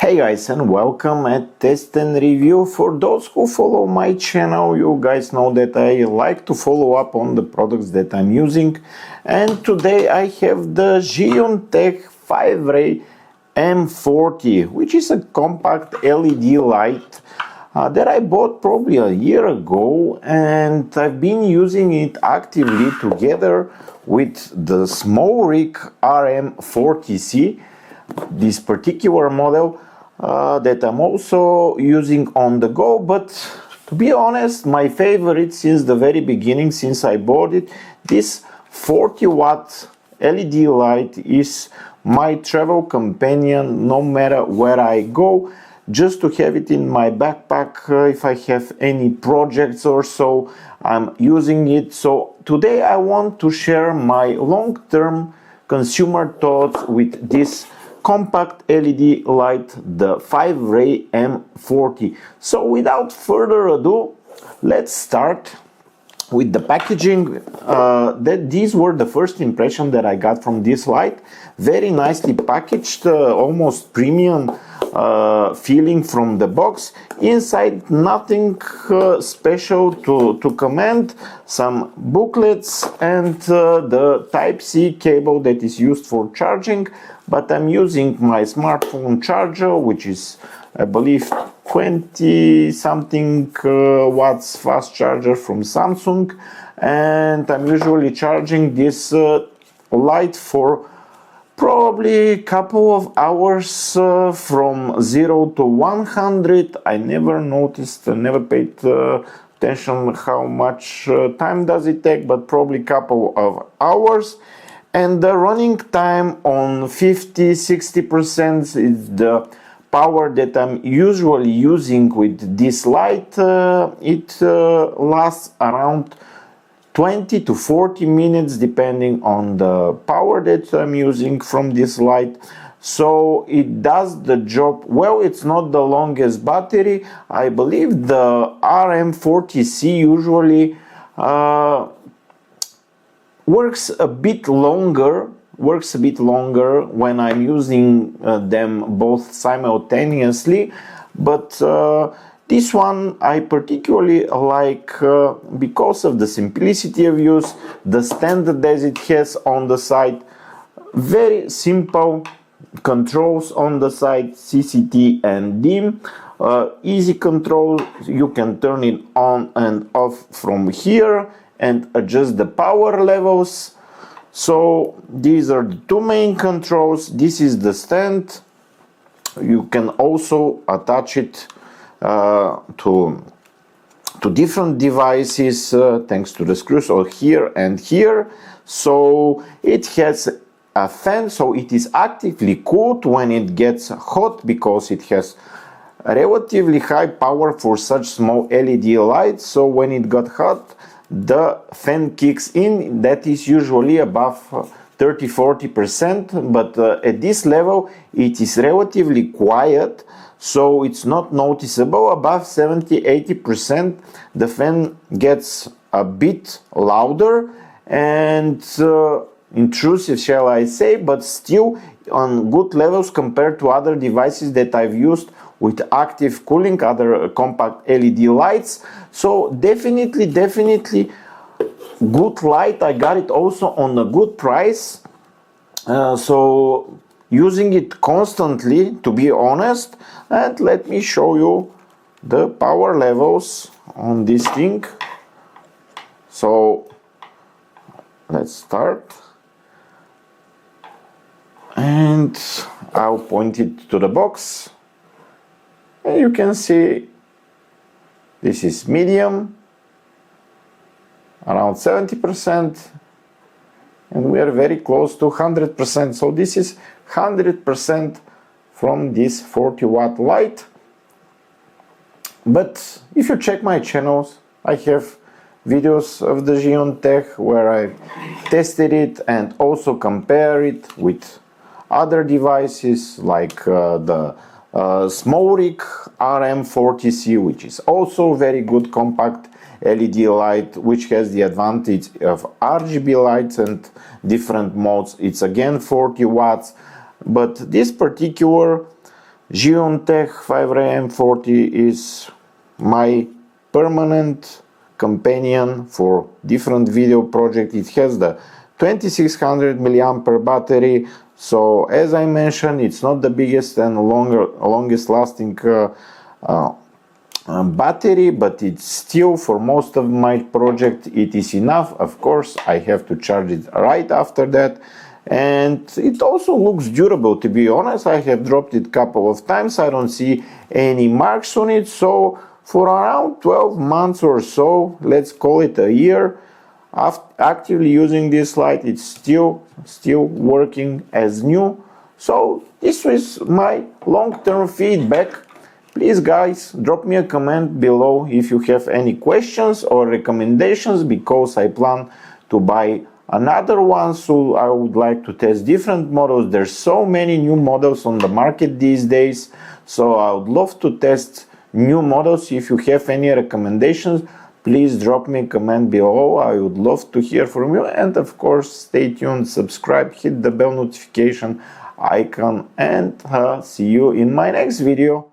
Hey guys, and welcome at Test and Review. For those who follow my channel, you guys know that I like to follow up on the products that I'm using, and today I have the Zhiyun Fiveray M40, which is a compact LED light that I bought probably a year ago, and I've been using it actively together with the SmallRig RM40C, this particular model that I'm also using on the go. But to be honest, my favorite since the very beginning, since I bought it, this 40-watt LED light is my travel companion no matter where I go, just to have it in my backpack if I have any projects or so. I'm using it. So today I want to share my long-term consumer thoughts with this compact LED light, the Fiveray M40. So without further ado, let's start with the packaging. These were the first impression that I got from this light. Very nicely packaged, almost premium feeling from the box. Inside, nothing special to comment. Some booklets and the Type-C cable that is used for charging. But I'm using my smartphone charger, which is, I believe, 20 something watts fast charger from Samsung, and I'm usually charging this light for probably a couple of hours from 0 to 100. I never noticed, never paid attention how much time does it take, but probably a couple of hours. And the running time on 50-60% is the power that I'm usually using with this light. It lasts around 20 to 40 minutes depending on the power that I'm using from this light. So it does the job well. It's not the longest battery. I believe the RM40C usually works a bit longer when I'm using them both simultaneously, but this one I particularly like because of the simplicity of use, the stand that it has on the side, very simple controls on the side, CCT and dim, easy control. You can turn it on and off from here and adjust the power levels. So these are the two main controls. This is the stand. You can also attach it to different devices thanks to the screws, or here and here. So it has a fan, so it is actively cooled when it gets hot, because it has relatively high power for such small LED lights. So when it got hot, the fan kicks in. That is usually above 30-40%, but at this level it is relatively quiet, so it's not noticeable. Above 70-80% the fan gets a bit louder and intrusive, shall I say, but still on good levels compared to other devices that I've used with active cooling, other compact LED lights. So definitely good light. I got it also on a good price, so using it constantly, to be honest. And let me show you the power levels on this thing. So let's start, and I'll point it to the box. And you can see this is medium, around 70%, and we are very close to 100%. So this is 100% from this 40-watt light. But if you check my channels, I have videos of the Zhiyun Tech where I tested it and also compare it with other devices like the SmallRig RM40C, which is also very good compact LED light, which has the advantage of RGB lights and different modes. It's again 40 watts, but this particular Zhiyun Fiveray M40 is my permanent companion for different video projects. It has the 2600 mAh battery, so as I mentioned, it's not the biggest and longest lasting battery, but it's still, for most of my project, it is enough. Of course, I have to charge it right after that, and it also looks durable. To be honest, I have dropped it a couple of times. I don't see any marks on it, so for around 12 months or so, let's call it a year, actively using this light, it's still working as new. So this was my long-term feedback. Please guys, drop me a comment below if you have any questions or recommendations, because I plan to buy another one, so I would like to test different models. There's so many new models on the market these days, so I would love to test new models. If you have any recommendations, please drop me a comment below. I would love to hear from you, and of course stay tuned, subscribe, hit the bell notification icon, and see you in my next video.